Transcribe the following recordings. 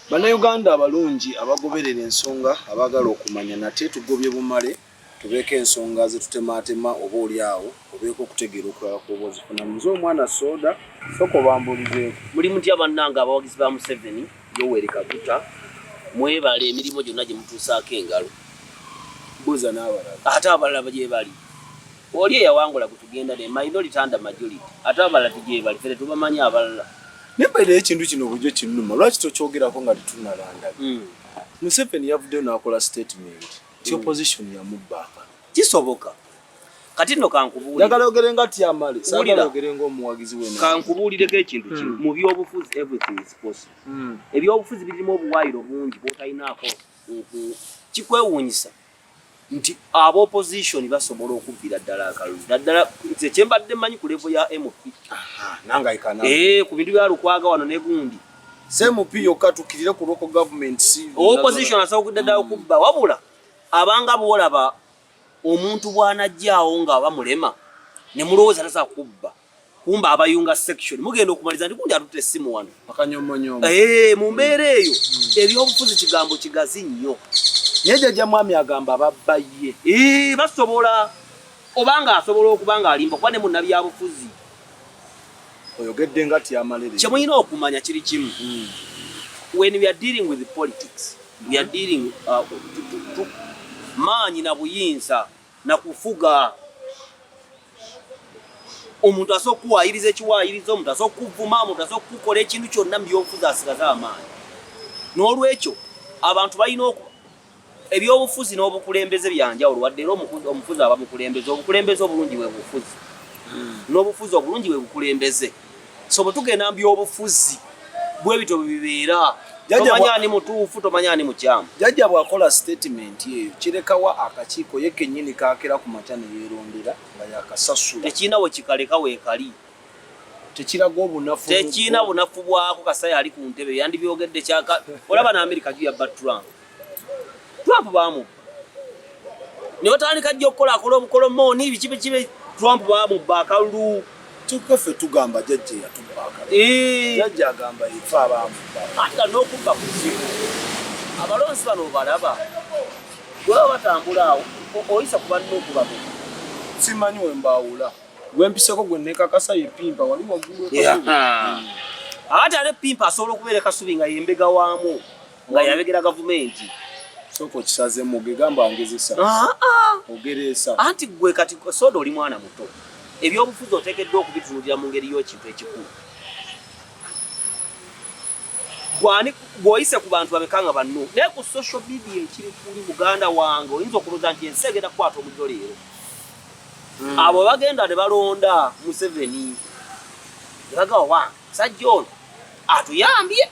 Bannayuganda abalungi abagoberera ensonga abagala okumanya nate tugobye bumale tubeeko ensonga ze tutemaatema oba oli awo obeeko okutegeera okulala kuba ozifuna muze omwana soda soko bambulizeeko muli mutya bannanga abawagizi ba Museveni Yoweri Kaguta mwebale emirimu gyonna gye mutuusaako engalo buuza n'abalala ate abalala gye bali oli eyawangula kutugenda ne minority under majority ate abalala gye bali fere tubamanyi abalala nebbaire ekintu kino bujjo kinnuma lwaki tokyogerako nga tetunalanda Museveni yavuddeyo n'akola statement ti opposition yamubbaaka kisoboka kati nno kankubuulire njagala yogere nga tyamale saagala yogere ng'omuwagizi w'ennaku kankubuulireko ekintu kimu mu byobufuzi everything is possible ebyobufuzi birimu obuwaayiro bungi bw'otalinaako kikwewuunyisa nti ab'opposition basobola okubbira ddala akalulu naddala nze kyembadde mmanyi ku level ya MP ku bintu bya Lukwaga wano ne gundi MP yokka tukkirire ku local government si opposition asobola okudda ddala okubba wabula abanga bwolaba omuntu bw'anajjaawo nga bamulema ne mulowooza tasobola kubba kumba abayunga section mugenda okumaliza nti gundi atutte essimu wano akanyomonyoma mu mbeera eyo ebyobufuzi kigambo kigazi nnyo naye jjajja mwami agamba babba ye basobola obanga asobola okuba nga alimba kuba ne munnabyabufuzi oyogedde nga tyamalere kyemulina okumanya kiri kimu when we are dealing with politics we are dealing maanyi na buyinza na kufuga omuntu asobola okukuwaayiriza ekiwaayiriza omuntu asobola okukuvuma omuntu asobola okukukola ekintu kyonna mu byobufuzi asigaze amaanyi n'olwekyo abantu balina ebyobufuzi n'obukulembeze byanjawulo wadde era omufuzi aba mukulembeze obukulembeze obulungi bwe bufuzi n'obufuzi obulungi bwe bukulembeze so bwe tugenda mu byobufuzi bwe bityo bibeera tomanya ani mutuufu tomanya ani mukyamu jjajja bw'akola statement eyo kirekawa akakiiko ye kennyini kaakera ku makya ne yeerondera nga yakasasula tekirina we kikaleka weekali tekiraga obunafu tekirina bunafu bwako kasaya ali ku ntebe yandibyogedde kyaka olaba n'Amerika giyabba Trump bamubba ne batandika jja okukola akola obukolomooni bikibe Trump bamubba akalulu tukofe tugamba jjajja yatubbaaka jjajja agamba ife abamubba ate n'okubba ku kizibu abalonzi bano balaba bweba batambula awo oyisa ku banna okubameka simanyi we mbaawula gwempiseko gwe nekakasa ye Pimpa wali waggulu ate ate Pimpa asobola okubeera Kasubi nga yembega waamu nga yabegera gavumenti soko kisaze muge gamba angezesa ogeresa anti gwe kati soda oli mwana muto ebyobufuzi oteekeddwa okubitunulira mu ngeri y'ekintu ekikulu bw'oyise ku bantu babekanga banno naye ku social media ekiri kuli Buganda wange oyinza okulooza nti ensi egenda kukwata omujjo leero abo bagenda ne balonda Museveni ne bagawa wange sajja ono atuyambye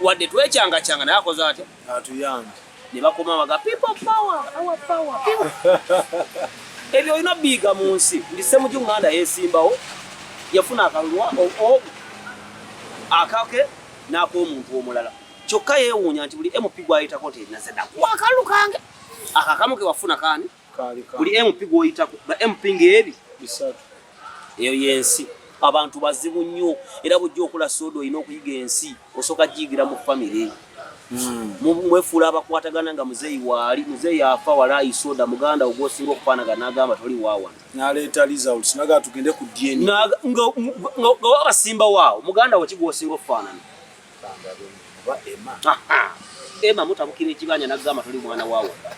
wadde twekyanga naye akoze atya atuyambye ne bakoma baga people power our power ebyo olina biiga mu nsi ndi Ssemujju yeesimbawo yafuna akalulwa akake n'ak'omuntu omulala kyokka yeewuunya nti buli MP gw'ayitako terinazedda kuwa akalulu kange akakamu ke wafuna kaani buli MP gw'oyitako ba MP ng'ebi bisatu eyo y'ensi abantu bazibu nnyo era bujja okula soda olina okuyiga ensi osooka giyigira mu famire mwefuula abakwatagana nga muzeeyi waali muzeeyi afa wala isoda muganda ogwosinga okufaanagana n'agamba toli waawana n'aleeta results naga tugende ku DNA nga wabasimba waawo muganda we kigwosinga okufaanana Emma mutabukira ekibanja n'agamba toli mwana waawana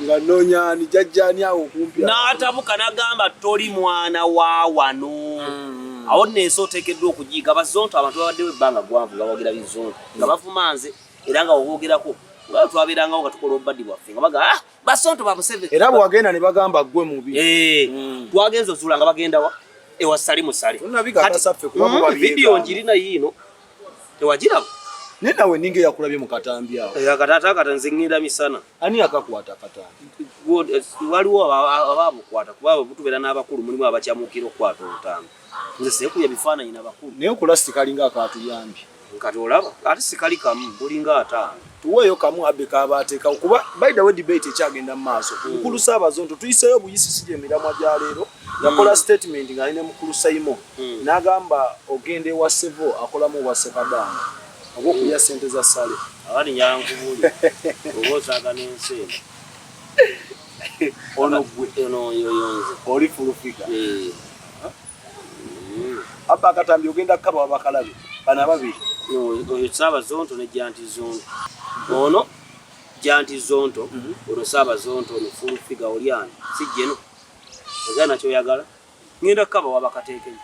nga noonyaani jjajjaani awo okumpi n'atabuka n'agamba toli mwana wa wano awo n'ensi oteekeddwa okugiyiga bazonto abantu babaddewo ebbanga gwanvu nga boogera bizonto nga bavuma nze era nga waboogerako nga twabeerangawo nga tukola obubaddi bwaffe nga baga basonto ba Museveni era bwagenda ne bagamba ggwe mubi twagenza ozuula nga bagendawa ewa Salimusale vidiyo njirina yiino tewagiraba naye nawe ninga yakulabye mu katambi awo akatata kata nze ŋŋenda misana ani akakwata katambi waliwo abaabukwata kuba butubeera n'abakulu mulimu abakyamuukira okukwata obutambi nze seekubya bifaananyi n'abakulu naye okula sikali ng'akatuyambye kati olaba ate sikali kamu bulinga ataano tuweeyo kamu abbe kaabateekawo kuba by the way debate ekyagenda mu maaso mukulu Ssaabazonto tuyiseeyo buyisisi gy'emiramwa gya leero yakola statement nga alina mukulu Saimo n'agamba ogenda ewa Sevo akolamu wa Ssekabanga oba okulya ssente za ssale abali nyankubuli oba osagana enseena ono yoyonze oli fulufika abba Katambi ogenda kukaba wabakalabe bana babiri oyo Ssaabazonto ne Janti Zonto ono Janti Zonto ono Ssaabazonto ono fulufiga olyani sijjeno ogana kyoyagala ngenda kukaba wabakateekemu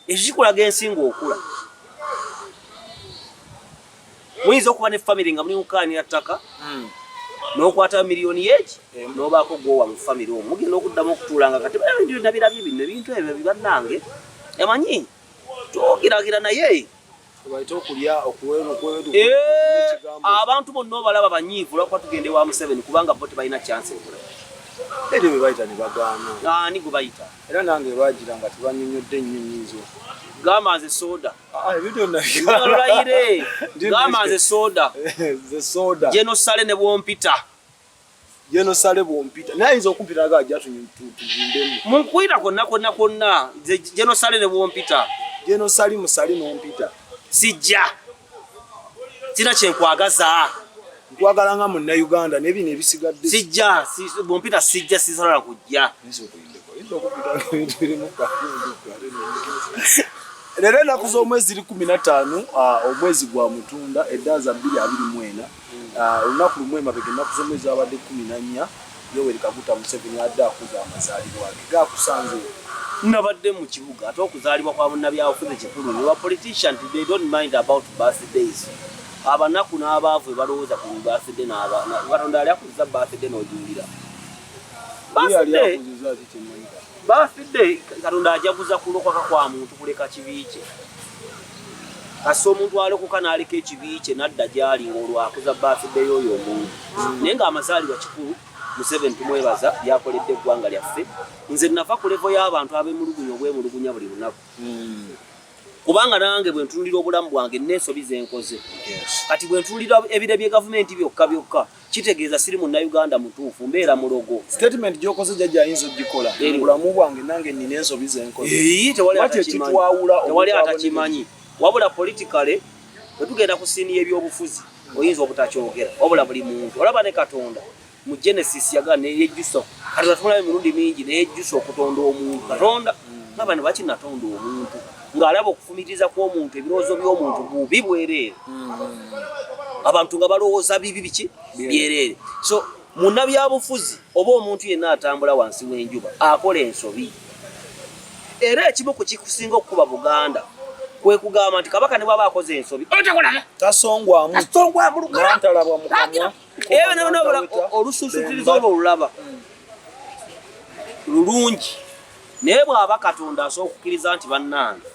ekikulaga ensinga okula muyinza okuba ne family nga muli mukaanira ttaka n'okwata miliyoni yeeki n'obaako gwowa mu family omwo mugenda okuddamu okutuulanga kati nabirabye bino ebintu ebyo bibannange emanyi twogeragira naye baita okulya abantu bonna obalaba banyiivu lwakuba tugende wa Museveni kubanga bo tebalina chance okula ebyo bye bayita ne bagaana ani gwe bayita era nange lwagira nga tebanyonyodde ennyonyizo gamaze soda ebyo nalulaire gamaze soda ze soda Genosale ne bwompita Genosale bwompita naye ayinza okumpita aga ajja tuzimbemu munkwira konna Genosale ne bwompita Genosali musali n'ompita sijja sina kyenkwagaza nkwagala nga Munnayuganda n'ebino ebisigadde sijja bwompita sijja sisobola kujja Lero ennaku z'omwezi 15 omwezi gwa Mutunda eddaaza 2024 olunaku lumu emabega ennaku z'omwezi abadde 14 Yoweri Kaguta Museveni adde akuza amazaalibwa ge gakusanze nabadde mu kibuga ate okuzaalibwa kwa munnabyabufuzi kikulu ne politician they don't mind about birthdays abanaku n'abaavu balowooza ku birthday Katonda ali akuza birthday n'ojuulira birthday Katonda ajaguza kulokoka kwa muntu kuleka kibi kye kasa omuntu alokoka n'aleka ekibi kye n'adda gy'ali ng'olwakuza birthday y'oyo omuntu naye ng'amazaalibwa kikulu Museveni tumwebaza byakoledde eggwanga lyaffe nze nava ku levo y'abantu ab'emulugunya obwemulugunya buli lunaku kubanga nange bwe ntunulira obulamu bwange n'ensobi ze nkoze kati bwe ntunulira ebire bye gavumenti byokka kitegeeza siri Munnayuganda mutuufu mbeera mulogo statement gy'okoze jjajja ayinza ogikola obulamu bwange nange nina ensobi ze nkoze tewali atakimanyi wabula politikale bwe tugenda ku siini y'ebyobufuzi oyinza obutakyogera wabula buli muntu olaba ne Katonda mu Genesis yagala neyejjusa Katonda tumulabe emirundi mingi neyejjusa okutonda omuntu Katonda n'abantu bakinatonda omuntu ng'alaba okufumiriza kw'omuntu ebirowoozo by'omuntu bubi bwereere abantu nga balowooza bibi biki byereere so munnabyabufuzi oba omuntu yenna atambula wansi w'enjuba akola ensobi era ekimu ku kikusinga okukuba Buganda kwe kugamba nti kabaka ne bw'aba akoze ensobi tasongwamu nantalabwa mukamwa olususutiriza olwo olulaba lulungi naye bw'aba Katonda asobola okukkiriza nti bannange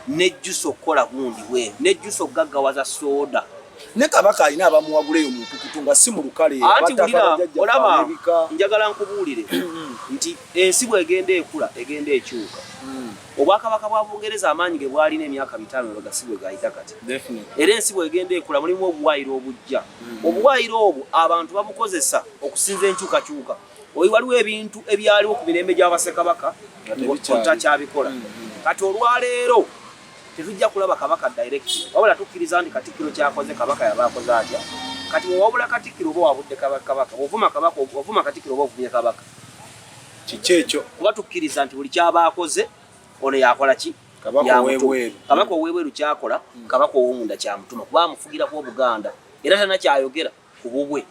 nejjusa okukola gundi bwe nejjusa okugaggawaza soda ne kabaka alina abamuwaguleyo mu mpukutu nga si mu lukale anti wulira olaba njagala nkubuulire nti ensi bw'egenda ekula egenda ekyuka obwakabaka bwa Bungereza amaanyi ge bwalina emyaka 5 lwegasi bwe gayita kati era ensi bw'egenda ekula mulimu obuwaayiro obujja obuwaayiro obwo abantu babukozesa okusinza enkyukakyuka waliwo ebintu ebyaliwo ku mirembe gy'abasekabaka otakyabikola kati olwaleero tetujja kulaba kabaka direct wabula tukkiriza nti Katikkiro kyakoze kabaka yaba akoze atya kati wabula Katikkiro oba wabudde kabaka ovuma Katikkiro oba ovumye kabaka kikyekyo kuba tukkiriza nti buli kyaba akoze ono yakola ki kabaka ow'ebweru kyakola kabaka ow'omunda kyamutuma kuba amufugira ku Buganda era tana kyayogera ku bubwe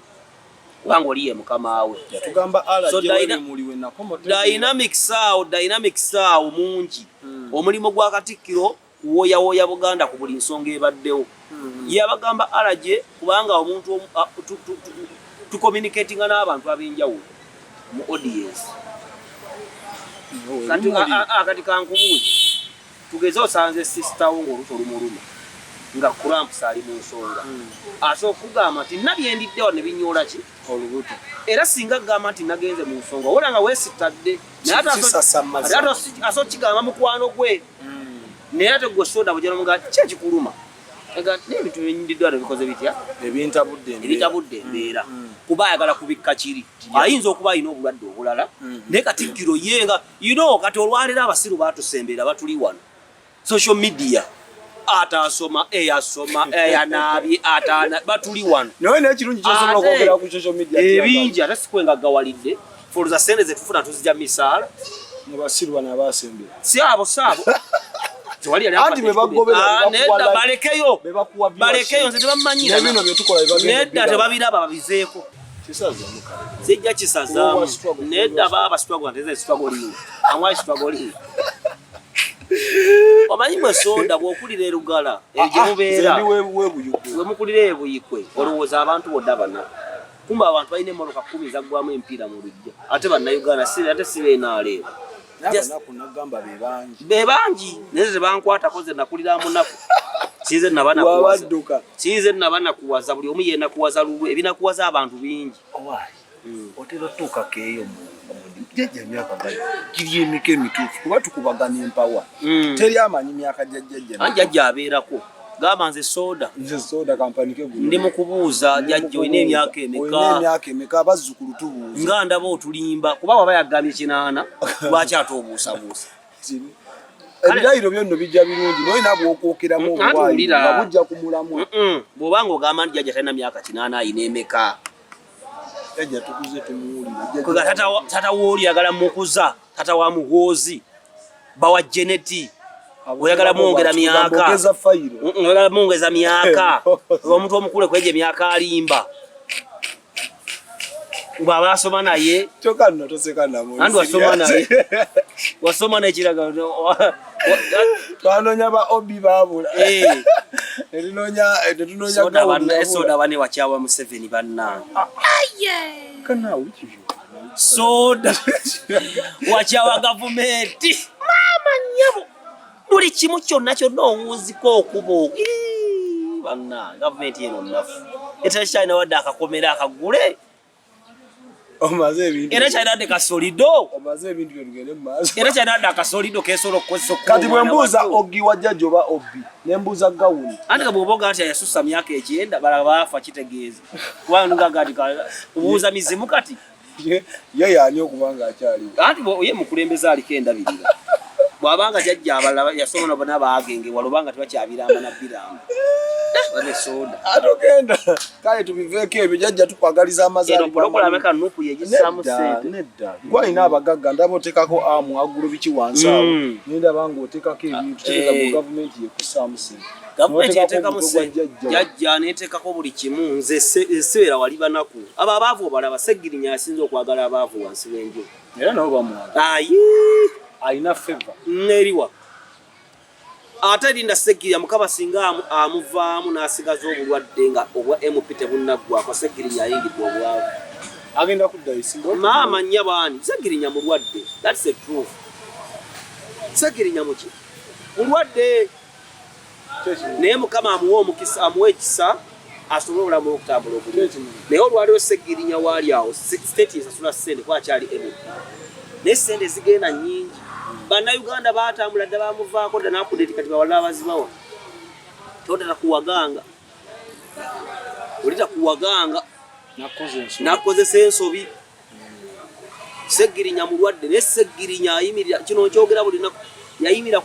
kubanga oliye mukama we yatugamba dynamics awo mungi omulimu gwa Katikkiro kuwoyawoya Buganda ku buli nsonga ebaddewo yabagamba alaje kubanga omuntu tucommunicatinga n'abantu ab'enjawulo mu audience kati kankubuuzi tugeze osanze sister wo ng'oluto lumuluma nga kurampusa ali mu nsonga asobola okugamba nti nabyendiddewo ne binyoola ki olubuto era singa gamba nti nagenze mu nsonga wabula nga weesitadde naye asobola kigamba mukwano gwe naye ate gwe soda bwe gyanomuga ki ekikuluma n'ebintu byenyididdwa nebikoze bitya ebitabudde embeera kuba ayagala kubikka kiri ayinza okuba alina obulwadde obulala naye Katikkiro ye nga kati olwaleero abasiru baatusembera batuli wano social media atasoma eyasoma eyanabi atana batuli wano nawe nekirungi kyosobola okwogera ku social media ebingi ate sikwenga gawalidde foluza sente zetufuna tuzija misaala nebasirwa n'abasembe si abo anti bebagobera balekeyo nze tebamanyira nedda tebabiraba babizeeko sijja kisazaamu nedda baba struggle nteze struggle lino amwai struggle lino omanyi mwe soda bw'okulira erugala gye mubeera we mukulira ebuyikwe olowooza abantu bodda bana kumba abantu balina emmotoka 10 zaggwamu empiira mu lujja ate bannayuganda ate si beenaaleero bebangi naye tebankwatako ze nakulira munaku kiize nabanakuwaza buli omu yenakuwaza lulwe ebinakuwaza abantu bingi otera otuukako eyo jjajja myaka giri emika emituufu kuba tukubagana empawa teri amanyi myaka jjajja abeerako gamba nze soda kampanike ndi mu kubuuza jjajja olina emyaka emeka abazzukulu tubuuza nga ndaba otulimba kuba waba yagambye 8 lwaki ate obuusabuusa ebirayiro byonno bijja birungi noyina bwokwokeramu obulwayi bujja kumulamwa bw'obanga ogamba nti jjajja talina myaka 8 ayina emeka jjajja tukuze tumuwulira tata wooli yagala mukuza tata wa muhoozi bawa geneti oyagala mwongera myaka oyagala mwongeza myaka omuntu omukule kweje myaka alimba baba asoma naye choka nno toseka namo andu asoma naye wasoma naye kiraga twanonya ba obi babula elinonya soda bane wachawa mu 7 banna kana uchi soda wachawa government mama nyabo buli kimu kyonna kyonna owuuziko okubo banna gavumenti eno nnafu era kyalina wadde akakomera akagule omaze ebintu era kyalina wadde kasolido omaze ebintu byogende mu maaso era kyalina wadde akasolido kesobola okukozesa kati bwe mbuuza ogi wajjajja oba obbi ne mbuuza gawuni anti ka bw'oboga nti yasussa myaka 9 balala baafa kitegeeza kubanga kati obuuza mizimu kati ye yaani okubanga akyaliwo anti ye mukulembeze aliko endabirira bwabanga jjajja abalala yasoma bonna baagenge walobanga tebakyabiramba nabbiramba bane soda atogenda kale tubiveeko ebyo jjajja tukwagaliza amazaalibwa pulogulamu nupu yegisaamu sente nedda gwalina abagagga ndaba oteekako amu agulu biki wansi awo nendaba nga oteekako ebintu tegeeza mu gavumenti yekusaamu sente gavumenti eteekamu sente jjajja neeteekako buli kimu nze sibeera wali banaku abo abaavu obalaba Seggirinya asinze okwagala abaavu wansi w'enju era nabo bamwaga ayi alina feva neriwa ate linda Seggirinya mukaba singa amuvaamu n'asigaza obulwadde nga obwa MP tebunaggwako Seggirinya ayingidde obwavu agenda kudda isingo maama nnya baani Seggirinya mulwadde that's the truth Seggirinya muki mulwadde naye mukama amuwa omukisa amuwa ekisa asobole obulamu okutambula obulungi naye olwaliwo Seggirinya waali awo state esasula ssente kuba akyali MP naye ssente zigenda nnyingi bannayuganda baatambula dda bamuvaako dda nakudeti kati bawalala abazibawa totera kuwaganga olita kuwaganga nakozesa ensobi Seggirinya mulwadde naye Seggirinya ayimirira kino nkyogera buli naku yayimira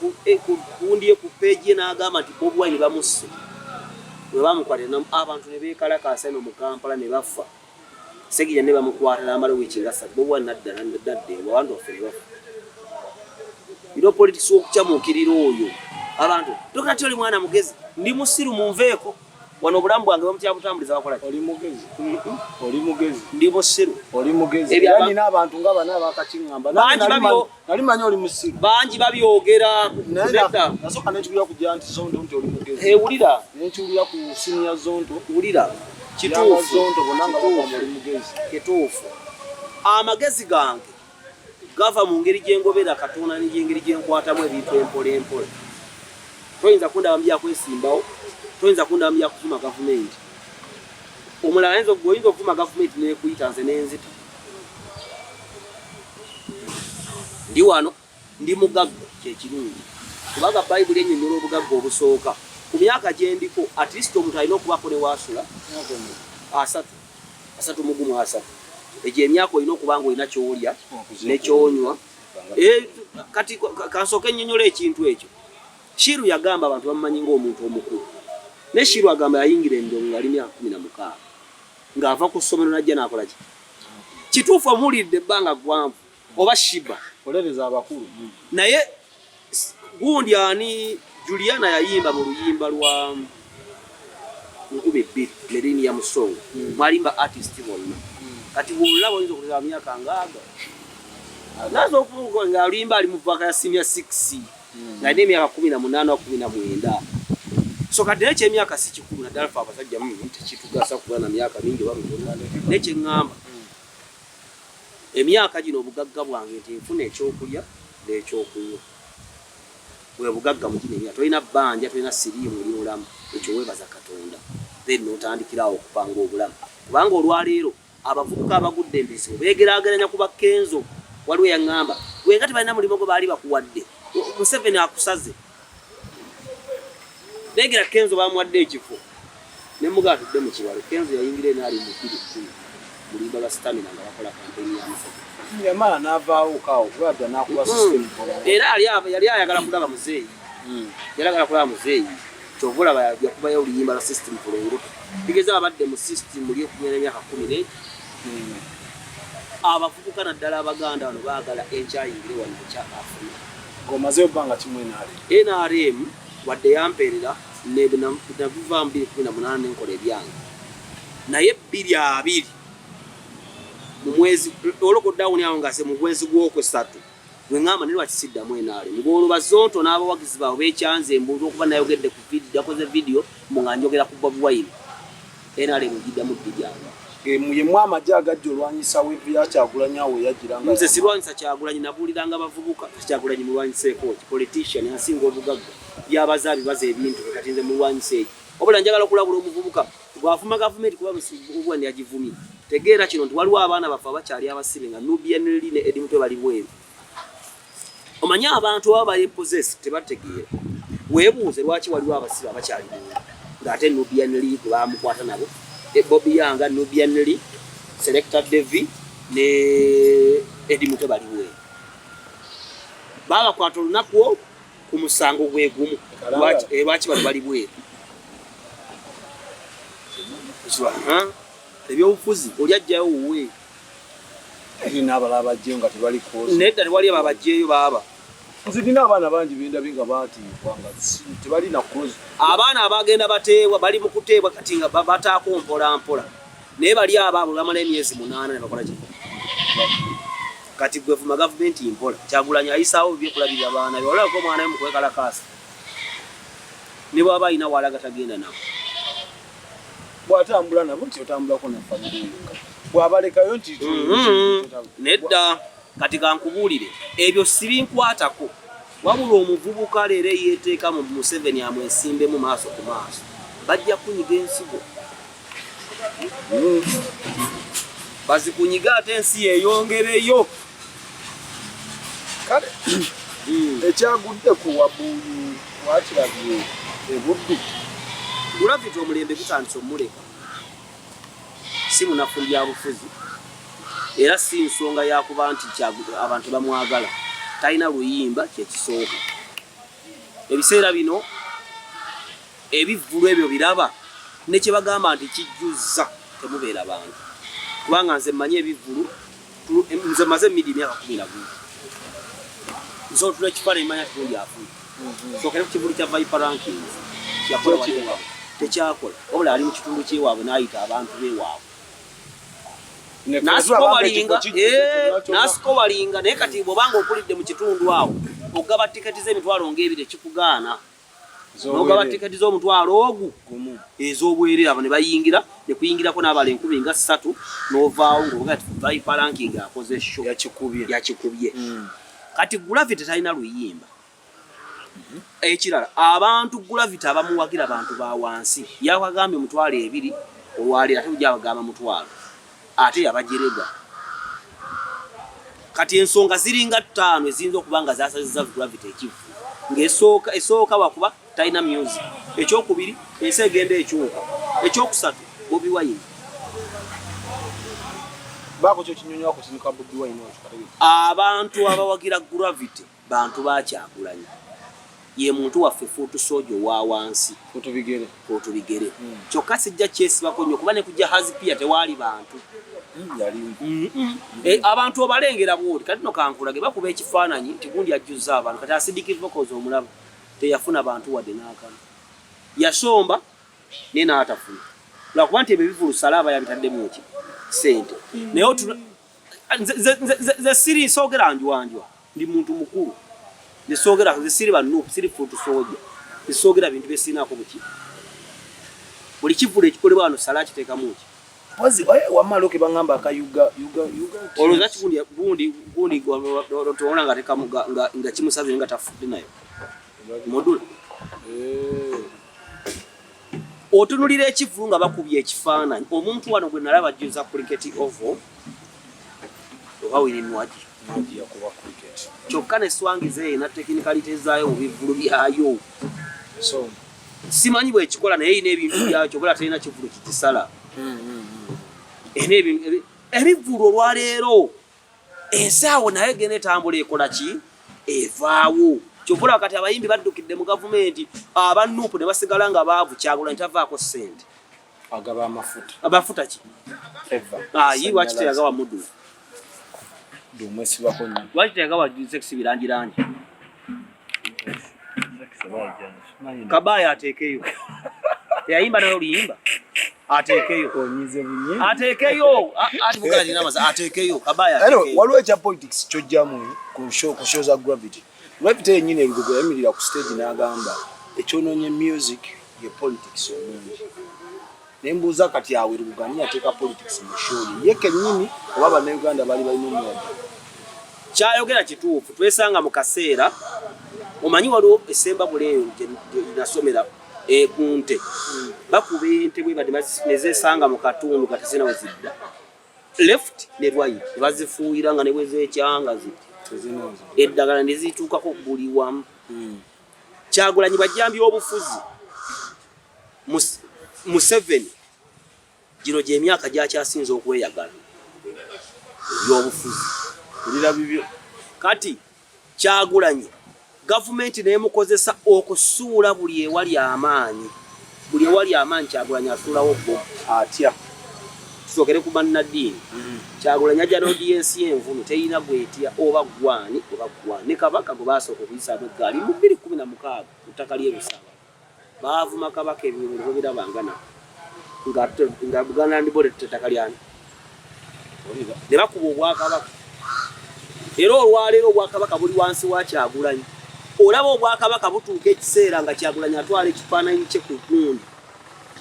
kundiye ku peji n'agamba nti Bobi Wine bamusse bwe bamukwatira abantu ne beekalakaasa eno mu Kampala ne bafa Seggirinya ne bamukwata n'amala wiiki nga 3 Bobi Wine nadda abantu baffe ne bafa iro politics okukyamuukirira oyo abantu tokati oli mwana mugezi ndi musiru munveeko wano obulamu bwange bamutyabutambuliza bakola oli mugezi ndi musiru oli mugezi era nina abantu nga bana abakakiŋŋamba nali manyi oli musiru bangi babyogera nasooka nekiwulira ku janti zonto nti oli mugezi wulira nekiwulira ku siniya zonto wulira kituufu zonto bonna nga bagamba oli mugezi kituufu amagezi gange gava mu ngeri gyengobera Katonda n'engeri gyenkwatamu ebintu empole toyinza kundaba mbya kwesimbawo toyinza kundaba mbya kuvuma gavumenti omulala ayinza okuvuma gavumenti nekuyita nze n'enzita ndi wano ndi mugagga kyekirungi kubanga Bayibuli ennyonnyola obugagga obusooka ku myaka gyendiko at least omuntu alina okubako ne waasula 3 mu gumu 3 egyo emyaka olina okubanga olina kyolya nekyonywa kati kansooka ennyonnyola ekintu ekyo Shiru yagamba abantu bamanyi ng'omuntu omukulu. Ne Shiru agamba yayingira endongo nga ali myaka 16 ng'ava ku ssomero najja n'akola ki. Kituufu omulidde ebbanga ggwanvu oba Shiba olereza abakulu. Naye gundi ani Juliana yayimba mu luyimba lwa Nkube Bbiri Merini ya Musongo mwalimba artist bonna kati bw'olaba oyinza okuleza myaka ngaaga nazo okuvuga nga alimba ali mu vaka ya senior 6 nga ne myaka 18 au 19 so kati neche myaka si kikulu na dalfa abasajja mu tekitugasa kuba na myaka mingi wabona neche ngamba emyaka gino obugagga bwange nti nfuna ekyokulya n'ekyokunywa bwe bugagga mu gino tolina bbanja tolina siriimu eri olamu ekyo weebaza Katonda then n'otandikirawo okupanga obulamu kubanga olwaleero abavubuka abagudde embizibu beegeraageranya ku bakkenzo waliwo yaŋŋamba wenga tebalina mulimo gwe baali bakuwadde Museveni akusaze beegera Kenzo bamuwadde ekifo ne mugaa tudde mu kiwalo Kenzo yayingira enaali mu 2010 mulimba lwa stamina nga bakola kampeni ya Museveni yamala n'avaawo kaawo kubadda n'akuba system era yali ayagala kulaba muzeeyi yalagala kulaba muzeeyi kyovula yakubayo oluyimba lwa system kulongoto bigeza abadde mu system muli okumenya emyaka 14 abavubuka naddala abaganda bano baagala enkyayingire wano mu kya Afrika ng'omazeyo bbanga kimu NRM wadde yampeerera nabiva 2018 nenkola ebyange naye 22 mu mwezi olokodawuni awo ngase mu mwezi gw'okwesatu bwe ŋŋamba neri wakisiddamu NRM ng'olwo bazonto n'abawagizi baabwe beekyanze embuuza okuba nayogedde ku video yakoze video mu nga njogera ku Bobi Wine NRM giddamu ddijanga yemu amagye agajja olwanyisa wivu ya Kyagulanyi awo yagiranga nze sirwanyisa Kyagulanyi nabuuliranga bavubuka Kyagulanyi mulwanyiseeko politician asinga obugagga byabazaabi baza ebintu kati nze mulwanyise obula njagala okulabula omuvubuka bw'afuma gavumenti kuba obwandi yagivumye tegeera kino nti waliwo abaana bafe abakyali abasibe nga Nubian Li ne Eddie Mutwe bali bweru omanye abantu baba bayepossess tebategeera weebuuze lwaki waliwo abasibe abakyali bweru ng'ate Nubian Li gwe bamukwata nabo Bobby Yanga Nubian Li Selector Devi ne Eddie Mutwe bali bweru babakwata olunaku ku musango gwegumu lwaki bali bweru ebyobufuzi oli ajjayo wuwe n'abalala bajjeyo nga tebali kozi nedda tewali abo abajjeeyo baaba nzirina abaana bangi bendabinga baatiibwa nga tebalina kozi abaana abagenda bateebwa bali mu kuteebwa kati nga bataako mpolampola naye bali abo bamala emyezi 8 ne bakola ki kati gwe vuma gavumenti mpola Kyagulanyi ayisaawo byekulabirira abaana be olabako omwana we mukwekalakaasa ne bw'aba alina waalaga tagenda nabo bw'atambula nabo nti otambulako na famire bw'abalekayo nti nedda kati kankubuulire ebyo sibinkwatako wabula omuvubuka leero yeeteeka mu Museveni amwesimbemu maaso ku maaso bajja kunyiga ensigo bazikunyiga ate ensi yeeyongereyo kale ekyagudde ku Wabuuyi wakirabye ebuddu Gravity omulembe gutandise omuleka si munafu bya bufuzi era si nsonga yakuba nti abantu bamwagala talina luyimba kyekisooka ebiseera bino ebivvulu ebyo biraba ne kye bagamba nti kijjuzza temubeera bantu kubanga nze mmanyi ebivvulu nze maze emidi emyaka 12 nso tula ekifaananyi manya tuli afuye sookera ku kivulu kya Viper Rankings kyakola waliwo tekyakola wabula ali mu kitundu kyewaabwe n'ayita abantu beewaabwe nasiko balinga naye kati bw'obanga okulidde mu kitundu awo ogaba tiketi z'emitwalo ng'ebiri ekikugaana n'ogaba tiketi z'omutwalo ogu ez'obwerere abo ne bayingira ne kuyingirako n'abala 3,000 n'ovaawo ng'oga Viper Ranking akoze show yakikubye kati Gravity talina luyimba ekirala abantu Gravity abamuwagira abantu ba wansi yakagambye omutwalo 2 olwalira ate ujja abagamba mutwalo ate yabajerega kati ensonga ziringa 5 eziyinza okuba nga zasaziza Gravity ekivu ng'esooka wakuba talina music ekyokubiri ensi egenda ekyuka ekyokusatu Bobi Wine baako kyo kinyonyola kusinika Bobi Wine abantu abawagira Gravity bantu ba Kyagulanyi ye muntu waffe Fuutu Sojo wa wansi Fuutu Bigere kyokka sijja kyesibako nnyo kuba ne kujja Hazipia tewaali bantu abantu obalengera bwoti kati no kankulage bakuba ekifaananyi nti gundi ajjuzza abantu kati Acidic Vocals omulaba teyafuna bantu wadde n'akamu yasomba ne n'atafuna lwakuba nti ebyo bivulu salaba yabitaddemu ki ssente naye ze siri nsogera njuwanjwa ndi muntu mukulu nisogera ze siri bannu siri Fuutu Sojo nisogera bintu besinaako buki buli kivulu ekikolebwa wano sala kiteekamu ki Wazi wamalo ke bangamba ka yuga oloza kikundi gundi toona nga teka nga kimusabye nga tafudde nayo modula otunulira ekivulu nga bakubye ekifaananyi omuntu wano gwe nalaba ajjuza cricket oval oba wirinwaji yakuba cricket kyokka ne swangize ena tekinikalities zaayo mu bivulu byayo so simanyi bwekikola naye ina ebintu byakyo kola terina kivulu kikisala ebivulu olwaleero ensaawo naye gene etambula ekola ki evaawo kyokkola kati abayimbi baddukidde mu gavumenti abanuupu ne basigala nga baavu Kyagulanyi tavaako ssente agaba amafuta ki ayi lwaki teyagawa Muddu dumwesibako nnyo lwaki teyagawa seksi birangirangi Kabaya ateekeyo yayimba nayo liyimba ateekeyo onyize bunye ateekeyo ati bugala dinamaza ateekeyo Kabaya ateekeyo waliwo ekya politics kyojjamu ku show za Gravity yenyine ebigogo yamirira ku stage n'agamba ekyononye music ye politics omungi nembuuza kati awe Lugani yateeka politics mu show ye kennyini oba bannayuganda bali balina omwoyo kyayogera kituufu twesanga mu kaseera omanyi waliwo esemba buleeyo nasomera kunte bakuba ente bwe bade nezesanga mu katundu kati zina wezidda left ne right bazifuuyira nga ne bwezeekyanga eddagala ne zituukako buli wamu Kyagulanyi bajjambi obufuzi mu 7 gino gy'emyaka gyakyasinze okweyagala ebyobufuzi kulira bibyo kati Kyagulanyi gavumenti neemukozesa okusuula buli ewali amaanyi Kyagulanyi asuulawo bo atya tusokere ku bannaddiini Kyagulanyi ajja n'audiensi y'envumi teyina gwetya oba gwani ne Kabaka gwe baasooka okuyisaamu eggaali mu 2016 ku ttaka ly'e Busaba baavuma Kabaka ebintu bwe birabangana nga Buganda Land Board ettaka lyani ne bakuba Obwakabaka era olwaleero Obwakabaka buli wansi wa Kyagulanyi olaba Obwakabaka butuuka ekiseera nga Kyagulanyi atwala ekifaananyi kye ku gundi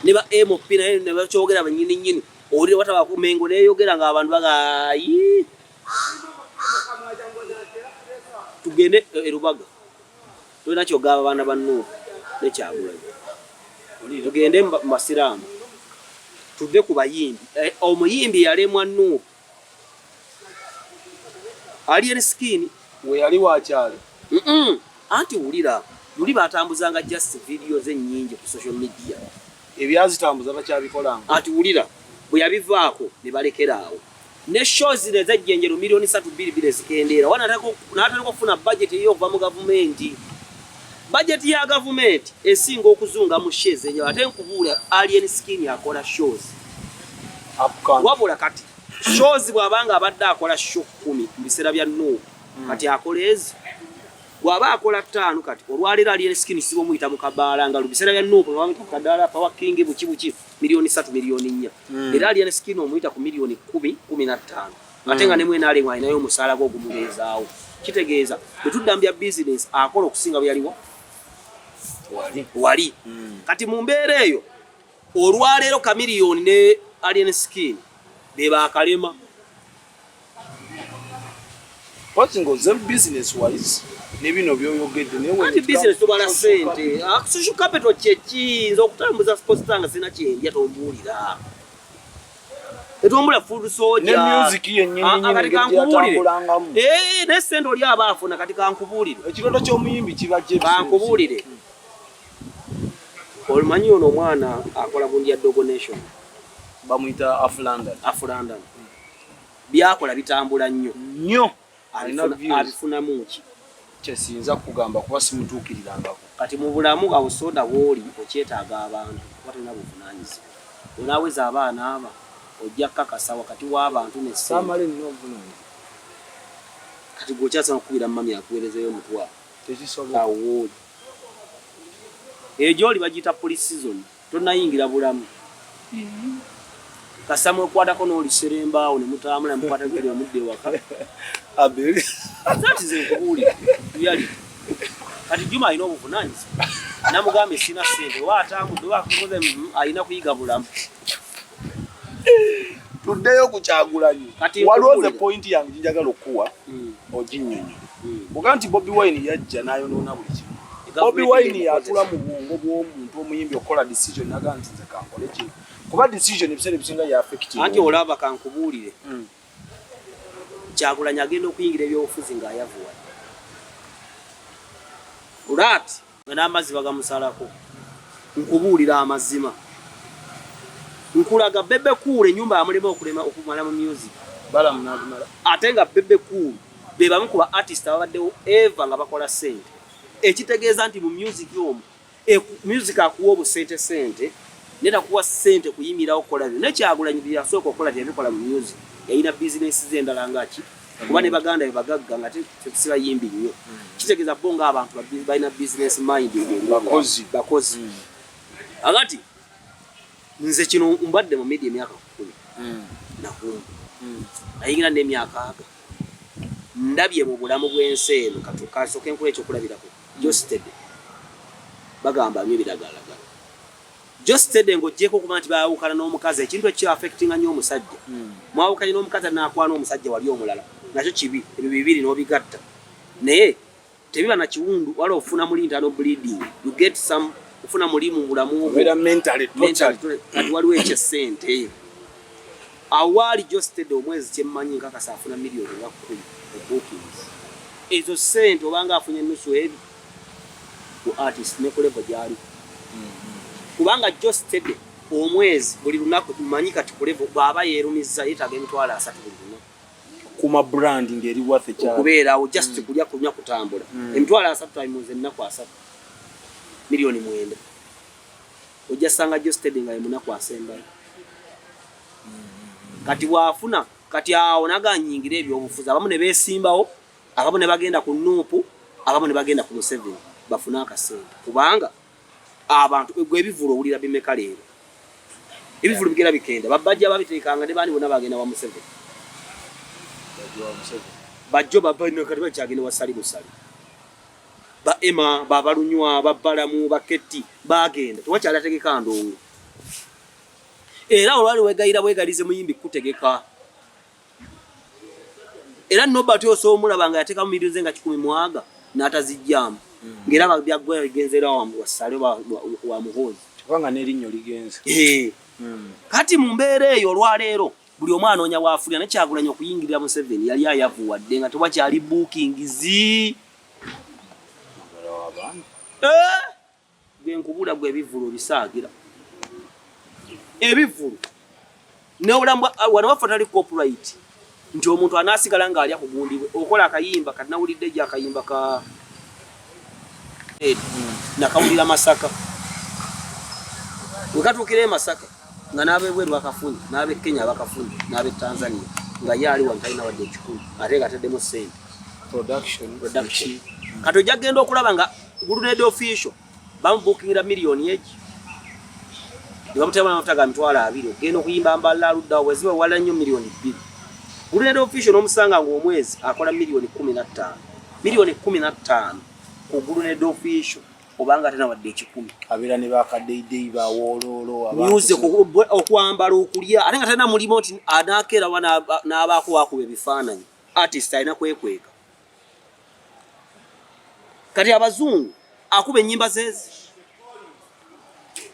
ne ba MOP naye ne bakyogera bannyini olire wataba ku Mengo neeyogera nga abantu bagayi tugende Rubaga tulina kyogaba abaana bannu ne Kyagulanyi tugende mu Masiraamu tuve ku bayimbi omuyimbi yalemwa Nuupu Alien Skin we yali wakyali anti wulira luli batambuzanga just videos ennyingi ku social media ebyazitambuza bakyabikolanga ati wulira bwe yabivaako ne balekeraawo ne shows zino ez'ejjenjero milioni 3.2 zikendeera n'atera okufuna budget ey'okuva mu gavumenti budget ya gavumenti esinga okuzunga mu shares enyo ate nkubuula Alien Skin akola shows wabula kati shows bw'abanga abadde akola show 10 mu biseera bya Nuupu kati akola ezi bw'aba akola 5 kati olwaleero Alien Skin sibo muyita mu kabaala nga lubiseera bya Nuupu bamuyita kadaala Power King buki milioni 3 milioni 4 era Alien Skin omuyita ku milioni 10-15 ate nga ne mwene alengwa alinayo omusaala gwo ogumuleezaawo kitegeeza bwe tudda mu bya business akola okusinga bwe yaliwo wali kati mu mbeera eyo olwaleero Chameleone ne Alien Skin be baakalema ngoze business wise nebino byoyogedde newe ati business tobala sente social capital kyeki okutambuza sports tanga sina kyendya tombuulira etumbula Fuutu Sojo ne music yennyini yatamulangamu ne sente oli abaafuna kati kankubuulire ekiroto ky'omuyimbi kibajje kankubuulire olumanyi ono omwana akola bundi ya Dogo Nation bamuyita Afro-London byakola bitambula nnyo nnyo abifunamu ki kyesinza kugamba kuba simutuukirirangako. Kati mu bulamu nga busonda bw'oli okyetaaga abantu kuba tolina buvunaanyizibwa. Onaaweza abaana aba ojja kakasa wakati w'abantu ne saamale nina obuvunaanyizibwa. Kati gweokyasana okukubira mami akuweerezeyo omutwalo. Tekisoboka. Awooli. Ejo oli bagiyita police season. Tonnayingira bulamu. Kasa mwekwatako n'oliserembaawo ne mutambula ne mukwata bibiri omudde ewaka. Abiri. Zati ze nkubuulira. Yali. Kati Juma alina obuvunaanyizibwa. Namugambe sina ssente oba atambudde oba akukoze alina kuyiga bulamu. Tuddeyo ku Kyagulanyi. Waliwo the point yange njagala okuwa oginnyonnyo. Buga nti Bobi Wine yajja n'ayonoona buli kimu. Bobi Wine yatula mu bwongo bw'omuntu omuyimbi okola decision naga nti nze kankole kino. Kuba decision ebiseera ebisinga ya affecting. Anti olaba kankubuulire. Kyagulanyi agenda okuyingira ebyobufuzi ng'ayavuwa. Ulaati n'amazzi bagamusalako. Nkubuulira amazima. Nkulaga Bebe Cool ennyumba yamulema okumala mu music. Balamu n'agimala. Ate nga Bebe Cool be bamu ku ba artist abaddewo eva nga bakola ssente. Ekitegeeza nti mu music omwo music akuwa obusente sente netakuwa ssente kuyimirawo okukola byo. Nekyagulanyi bye yasooka okukola tebikola mu music. Yalina bizinesi ze endala ngaki. Kuba ne baganda be bagagga nga sibayimbi nnyo. Kitegeeza bo ng'abantu balina business mind. Bakozi. Agati nze kino mbadde mu media emyaka 10. Nakumva. Ayingira n'emyaka aga. Ndabye mu bulamu bw'ensi eno kasoke nkula ekyokulabirako. Josted. Bagamba nnyo biragalaga. Josted ng'oggyeko okuba nti baawukana n'omukazi ekintu ekyo affectinga nnyo omusajja. Mwawukanye n'omukazi n'akwana omusajja wali omulala. Nakyo kibi. Ebyo bibiri n'obigatta. Naye tebiba na kiwundu wala ofuna muli internal bleeding. You get some ufuna muli mu bulamu obwo. Mentally. Kati waliwo ekyessente. Awali Josted omwezi kyemmanyi nkakasa afuna miliyoni nga 10 bookings. Ezo ssente obanga afunye nusu ebi ku artist ne kulevo gyali. Kubanga Josted omwezi buli lunaku tumanyi kati kulevo baba yeerumiza yetaga emitwalo 3 buli lunaku. Kuma brand ngeri worth ekyalo. Okubeerawo just kulya kunya kutambula. Emitwalo 3 times ennaku 3. Miliyoni 9. Ojja sanga Josted nga emunaku asembayo. Kati waafuna kati awo naganyingira ebyobufuzi abamu ne beesimbawo abamu ne bagenda ku Nuupu abamu ne bagenda ku Museveni bafuna akasente kubanga abantu ebivulo owulira bimeka leero ebivulo bigera bikenda babajja babiteekanga ne bani bonna bagenda wa Museveni bajjo babano kati bakyagenda wasali busali ba Emma babalunywa babalamu baketi bagenda tewakyalategeka ndongo. Era olwali wegayira bwegalize muyimbi kutegeka. Era nobati osoomulaba nga yateeka mu milioni nga 10 mwaga n'atazijjamu. Ngera byagwa bigenzera wasale wa muhozi. Kubanga n'erinnyo ligenze. Kati mu mbeera eyo olwaleero buli omu anoonya waafulira ne Kyagulanyi okuyingirira Museveni yali ayavuwadde nga tewakyali bookingizi. Gwe nkubula gwe ebivulo bisaagira. Ebivulu n'obulamu wano bafatali copyright nti omuntu anaasigala nga alya kugundibwe okola akayimba kati nawulidde gye akayimba ka nakawulira Masaka wekatuukira Masaka nga n'abebweru bakafunye n'ab'e Kenya bakafunye n'ab'e Tanzania nga ye ali wantalina wadde ekikulu ate nga ataddemu ssente production. Kati ojja kgenda okulaba nga Guluned official bamubuukingira miliyoni eki Ngamutema amafuta ga mitwalo 2 ogenda okuyimba mbala ludda weziwe wala nnyo miliyoni 2. Guluned official n'omusanga ng'omwezi akola miliyoni 15. Miliyoni 15 ku Guluned official obanga tena wadde 10. Abeera ne bakaddeidei bawoololo music okwambala okulya ate nga tena mulimo nti anaakera n'abaako wakuba ebifaananyi artist alina kwekweka. Kati abazungu akuba ennyimba zezi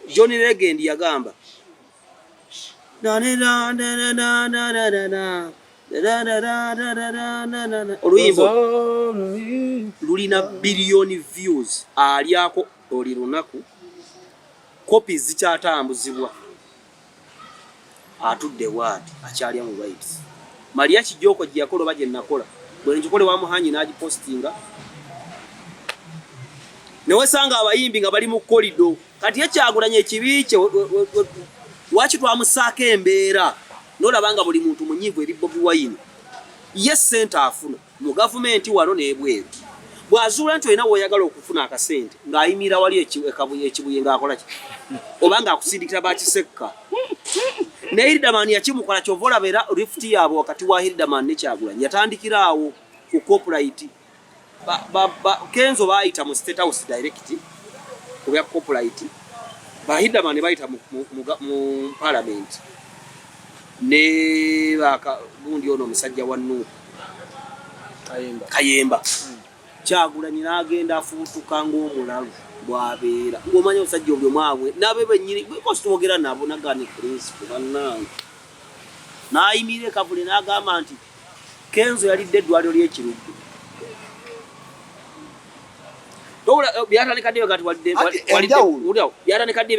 Johnny Legend yagamba oluyimbo lulina billion views alyako oli lunaku copies zikyatambuzibwa atudde waati akyalya mu rights. Maria Kijoko gye yakola oba gye nakola bwe njikole wa Muhanyi n'agipostinga ne wesanga abayimbi nga bali mu kolido kati Kyagulanyi ekibiche wachi twamusaako embeera nolabanga buli muntu munyivu eri Bobi Wine yes center afuna mu government wano nebweru bwazula nti olina woyagala okufuna akasente ng'ayimira wali ekibuye ng'akola ki obanga akusindikira bakisekka ne Hildaman yakimukola kyovola beera rift yaabwe wakati wa Hildaman ne Kyagulanyi yatandikira awo ku corporate Kenzo baayita mu State House direct ku bya corporate ba Hildaman baayita mu parliament ne gundi ono omusajja wa Nuupu Kayemba Kyagulanyi n'agenda afuutuka ng'omulalu bw'abeera ng'omanya omusajja obyo mwabwe nabe bennyini bweko twogera nabo nagani principle bannange n'ayimirira ekavule n'agamba nti Kenzo yalidde eddwaliro ly'ekirudde byatandikadde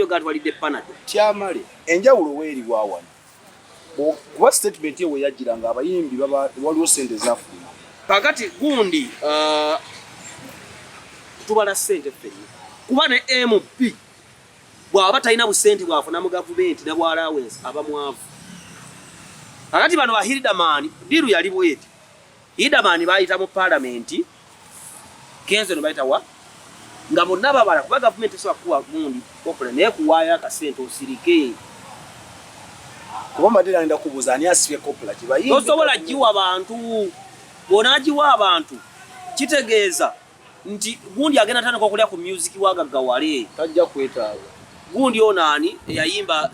gati walidde Panado kyamale enjawulo weeri bwawano kuba statement ye weyajjira nga abayimbi waliwo sente zafuna kakati gundi tubala sente ffenna kuba ne MP bw'aba talina busente bwafuna mu gavumenti na bwa allowance aba mwavu kakati bano ba Hildaman diru yali bweti Hildaman bayita mu parliament Kenzo ne bayita wa nga bonna babala kuba gavumenti so akuwa gundi okole naye kuwaya akasente osirike kuba mbadde nagenda kubuuza ani asibye cooperative bayimbi tosobola giwa abantu bonagiwa abantu kitegeeza nti gundi agenda tandika okulya ku music wagaggawale tajja kwetaaga gundi onaani yayimba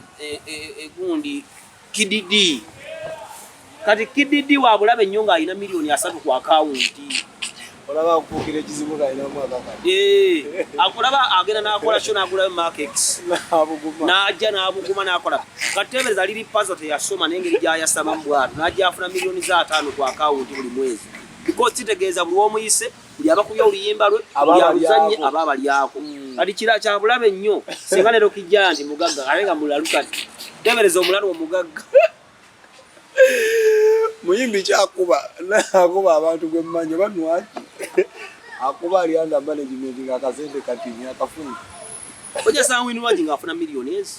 gundi Kididi kati Kididi wabulabe nnyo ng'alina miliyoni 3 ku akawunti olaba akuukira ekizibu ng'alina mwaka akulaba agenda n'akola kyo n'agulayo markex n'ajja n'abuguma n'akola kateebereza liri pazo teyasoma n'engeri gy'ayasaba mu bwatu n'ajja afuna miliyoni za 5 ku akawunti buli mwezi because kitegeeza buli omuyise buli abakubya oluyimba lwe buli aluzannye aba abalyako kati kira kya bulabe nnyo singa leero kijja nti mugagga ate nga mulalu kati teebereza omulalu omugagga muyimbi kyakuba akuba abantu gwe mmanyi banwaki akuba ali under management nga akasente kati akafuna oja sangwini waji ngafuna miliyoni ezi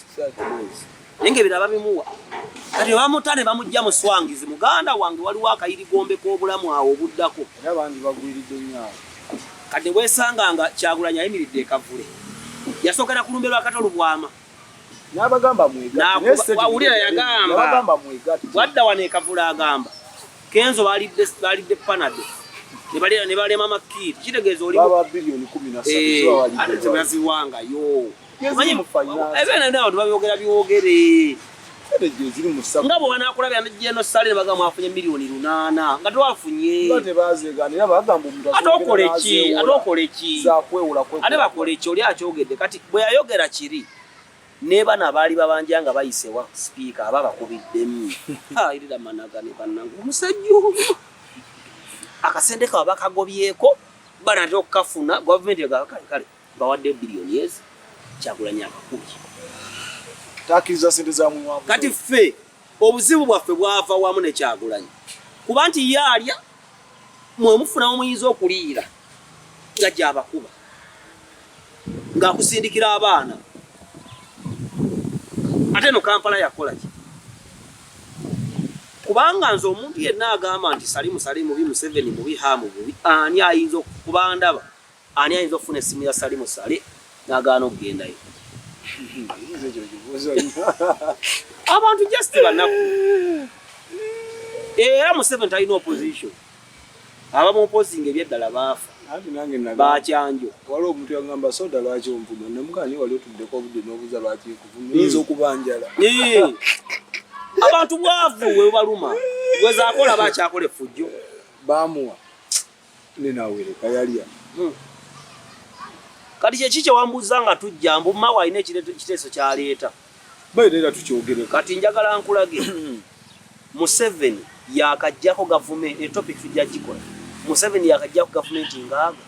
nenge biraba bimuwa kati bamutane bamujja mu swangizi muganda wange waliwo akayiri gombe k'obulamu awo obuddako era bangi bagwiridde nnyo kati wesanganga Kyagulanyi ayimiridde ekavule yasookera ku lumbe lwa Katolu Bwama n'abagamba mwegati wawulira yagamba wadda wano ekavule agamba Kenzo balidde Panado ne balema Makiri kitegeeza oli baba billioni 17 ate tebaziwangayo ebyo abantu babyogera byogere nga bwe wanaakulabya nejjeno sale ne bagamba afunye miliyoni 8 nga tewafunye ate okole ki ate bakole ki oli akyogedde kati bwe yayogera kiri ne bana baali babanja nga bayisewa speaker aba bakubiddemu Hildaman agane bannange omusajja oyo akasente kaba bakagobyeko bana nti okukafuna gavumenti kale bawadde biliyoni ezi Kyagulanyi akakubi takiriza sente za mwavu kati ffe obuzibu bwaffe bwava wamu ne Kyagulanyi kuba nti yaalya mwe mufuna omuyinza okuliira nga gy'abakuba ng'akusindikira abaana ate no Kampala yakola ki kubanga nze omuntu yenna agamba nti Salimu mubi Museveni mubi Hamu mubi ani ayinza okuba ndaba ani ayinza okufuna essimu ya Salimu Sale n'agaana okugendayo abantu just banaku era Museveni talina opposition abamu opposing ebyeddala baafa bakyanjo waliwo omuntu yagamba soda lwaki onvuma nemugani wali otuddeko obudde n'obuza lwaki nkuvuma yinza okubanjala abantu bwavu we baluma wezaakola bakyakola effujjo bamuwa nenawereka yalya kati kyeki kyewambuuza nga tujja mbu mawe alina ekiteeso kyaleeta baera tukyogere kati njagala nkulage Museveni yakajjako gavumenti etopic tujja gikola Museveni yakajjako gavumenti ngaaga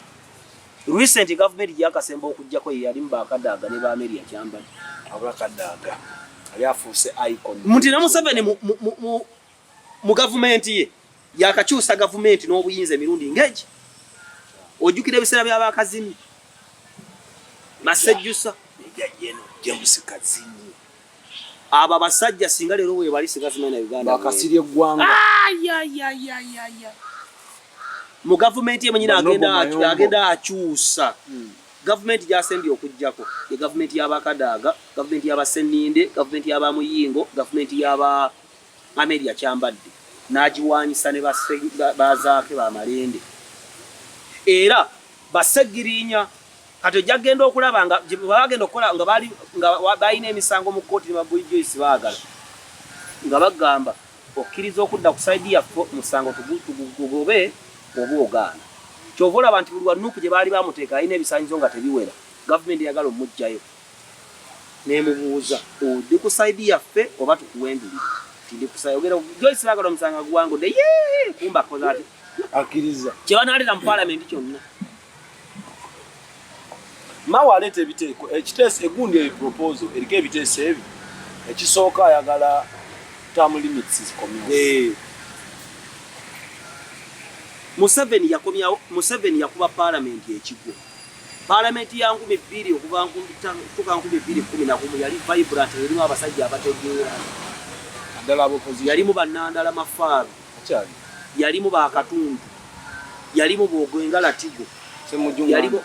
recent government yakasemba okujjako yali mbakadaaga ne baameria kyambali abula kadaaga ali afuuse icon muti na Museveni mu gavumenti ye yakakyusa gavumenti n'obuyinza emirundi ng'egi ojjukira ebiseera by'abakazini Masejjusa yeno James Kazinyi aba basajja singa lero we bali sigazima na Uganda bakasirye gwanga ya mu government ye manyina agenda akyusa government jasembye okujjako ye government y'abakadaga government y'abaseninde government y'abamuyingo government y'aba Ameria kyambadde nagiwanyisa ne bazaake ba malende era basegirinya kati jagenda okulaba nga bagenda okola nga bali nga bayina emisango mu kooti ne Boy Joyce baagala nga bagamba okkiriza okudda ku side ya musango tugobe obuogaana kyovola abantu buli wanuku gye baali bamuteeka ayina ebisanyizo nga tebiwera government yagala omujjayo nemubuuza odi ku side yaffe oba tukuwenduli tindi kusayogera Joyce baagala omusanga gwango de kumba koza ati akkiriza kyebanaalira mu parliament kyonna mawa alete ebiteeko ekiteeso egundi proposal eriko ebiteeso ebi ekisooka ayagala term limits zikomyewo Museveni yakuba parliament ekigwo parliament ya 2000 okuva 2011 yali vibrant erimu abasajja abategeera adala opposition yalimu bannandala mafaaru yalimu bakatundu yalimu bogwengala tigo yalimu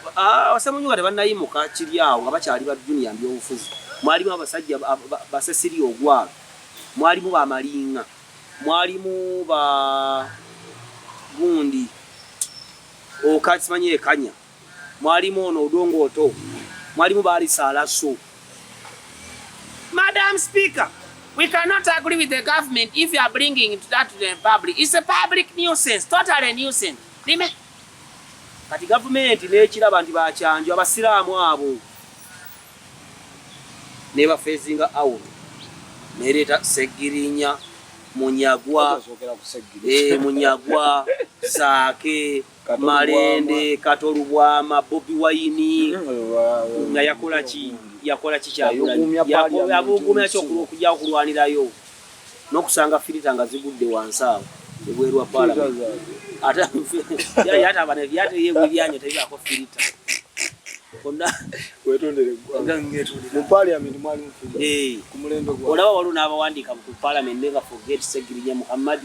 wasemunyuga tebannayimuka kiri awo nga bakyali ba junior mbyobufuzi mwalimu abasajja basesiri ogwalo mwalimu bamalinga mwalimu ba gundi okatsimanyi ekanya mwalimu ono odongo oto mwalimu bali salaso. Madam Speaker, we cannot agree with the government if you are bringing that to the public. It's a public nuisance, totally nuisance. Dime? Kati government nekiraba nti bakyanjo abasiraamu abo neba facing out nereta segirinya munyagwa munyagwa Saake Malende Katolubwama Bobi Wine nga yakola ki kyabugumya kyokujja okulwanirayo n'okusanga filita nga zigudde wansi awo ebwerwa parliament ate abana byate yebwe byanya tebirako filita mu parliament mwali mufulira ku mulembe gwa olaba waliwo n'abawandiika ku parliament never forget Segirinya Muhammad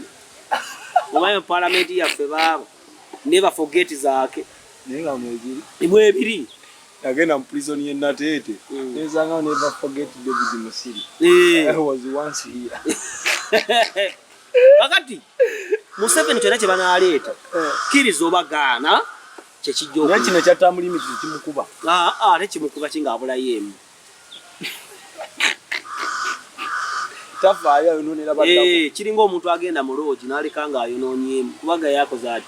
mu parliament yaffe baabo never forget Zaake nenga mwebiri imwebiri agenda mu prison ye Natete nezanga never forget David Musiri I was once here akati Museveni kyonna kye banaleeta kiriza obagaana kyekijjo kino kya term limit kimukuba ate kimukuba kinga abulayo emu tafaayo ayononera baddamu kiringa omuntu agenda mu loogi n'aleka nga ayonoonyeemu kubanga yakoze ati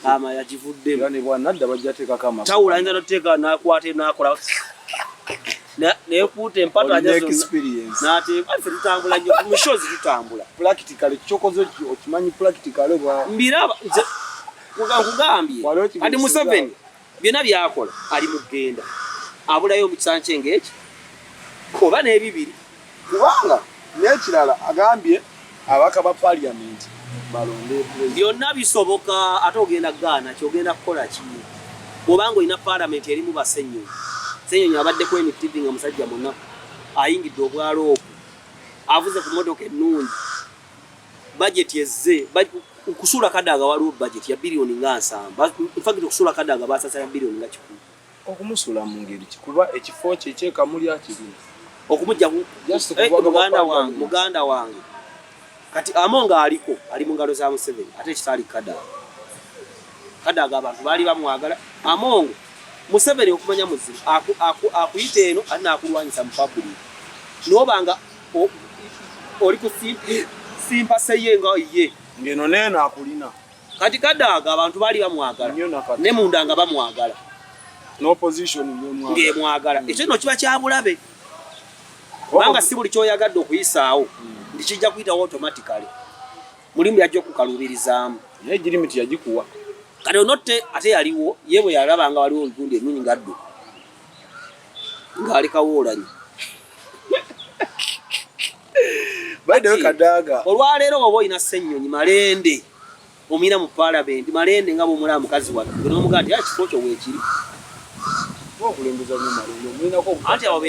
ama yagivuddemu yani bwanadda bajja teekako amafu tawula ayinza n'oteeka n'akwata n'akola neekuuta empata n'ateeka ffe tutambula nnyo ku mishozi tutambula practically kyokoze okimanyi practically mbiraba nkugambye kati Museveni byonna byakola ali mu ggenda abulayo mu kisanja kyengeki oba n'ebibiri kubanga n'ekirala agambye abaka ba parliament balonde byonna bisoboka ate ogenda gaana kyogenda kukola ki obanga olina parliament erimu basenyonyi senyonyi abaddeko NTV nga musajja munaku ayingidde obwalo obwo avuze ku motoka ennungi budget ezze kusula Kadaga waliwo budget ya bilioni nga 7 in fact kusula Kadaga basasa ya bilioni nga 10 okumusula mu ngeri kikuba ekifo kye kyeka muli akiri okumujja muganda wange kati Amonga aliko ali mu ngalo za Museveni ate kitali Kadaga abantu bali bamwagala Amonga Museveni okumanya muzibu akuyita eno alina akulwanyisa mu public nobanga oli ku simpase ye nga ye ngeno nena akulina kati Kadaga abantu bali bamwagala ne munda nga bamwagala no opposition ngemwagala ekyo no kiba kyabulabe kubanga si buli kyoyagadde okuyisaawo ndikijja kuyita automatically mulimu yajja okukalubirizaamu naye girimiti yagikuwa kati onotte ate yaliwo yebwe yalabanga waliwo olugundi ennungi ngaddu ng'alekawo olanyi baidewe Kadaga olwaleero oba olina Ssenyonyi Malende omuyina mu parliament Malende nga bw'omulaba mukazi watte n'omugaa nti kifo kyo weekiri okulembeza nnyo Malende mulinako anti abo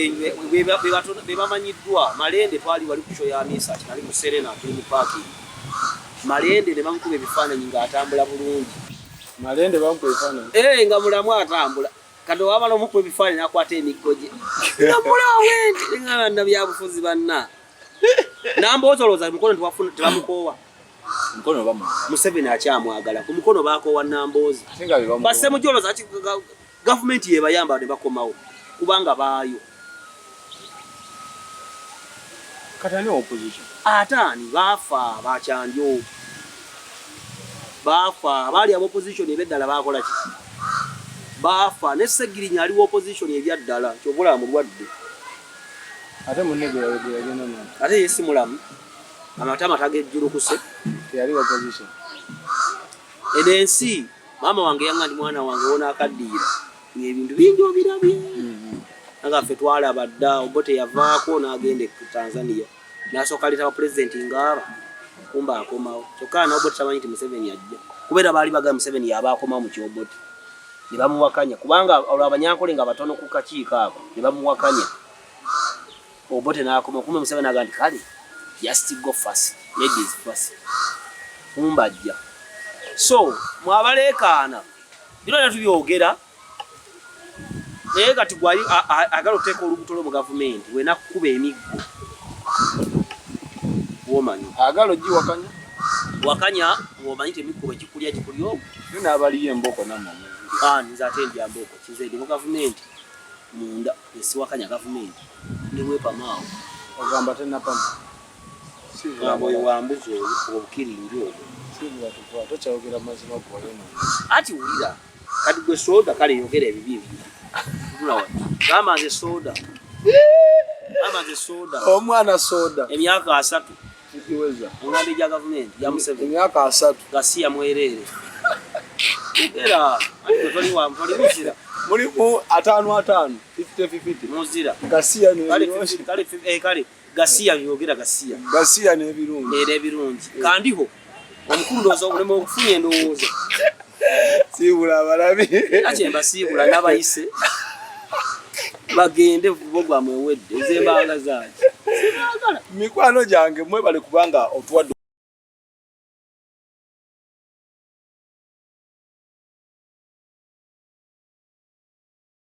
be bamanyiddwa. Malende twali wali ku show ya Misa kinali mu Serena tuli mu parking. Malende ne bamukuba ebifaananyi ng'atambula bulungi. Malende bamukuba ebifaananyi nga mulamu atambula kati wabala omukuba ebifaananyi akwata emiggo gye nga mulawo enti nga banna byabufuzi banna Nambooza mukono tebamukoowa. mukono bamu Museveni akyamwagala ku mukono baakoowa Nambooza. Basse mujoloza ati gavumenti yebayamba ne bakomawo kubanga baayo. katani opposition Ataani baafa bakyanjo. Baafa baali aba opposition ebeddala baakola ki? Baafa ne Segirinya aliwo opposition ebyaddala kyobula mulwadde. ate munnego yagenda nani Ate yesi mulamu amatama tagejjulukuse yali opposition ensi mama wange yanga ndi mwana wange wona akaddiira ebintu bingi obirabye nga ffe twalaba dda Obote yavaako n'agenda ku Tanzania n'asooka leeta president ngaba kumba akomawo kyokka n'Obote tamanyi nti Museveni ajja kubeera baali bagamba Museveni yaba akomawo mu kyobote ne bamuwakanya kubanga olwo abanyankole nga batono ku kakiiko ako ne bamuwakanya Obote n'akoma kumbe Museveni agamba nti kale just go first ladies first kumbajja so mwabaleekaana bino natubyogera naye kati gwali agala okuteeka olubuto lwo mu gavumenti wena kukuba emiggo womanyi agala ogiwakanya wakanya womanyi temikkuba ekikulya gikulya ogwo yo n'abaliyo emboko namwe nze ate ndya mboko kinze ndi mu gavumenti munda esiwakanya gavumenti niwepamaawo ogamba tenapama oyo wambuzi obukiringi obwo tokyayogera mazima gwalena ati wulira kati gwe soda kale yogera ebibi ebiri gamba nze soda omwana soda emyaka 3 kikiweza engambi gya gavumenti ya Museveni emyaka 3 Gasiya mwerere era ati toli muzira mulimu 5 50 muzira Gasiya kale Gasiya yogera Gasiya n'ebirungi era ebirungi kandiho omukulu ndowooza obulemu okufunya endowooza siibula abalabi ati embasiibula n'abayise bagende vubo gwamwe wedde ez'embanga zaaki mikwano gyange mwebale kubanga otuwadde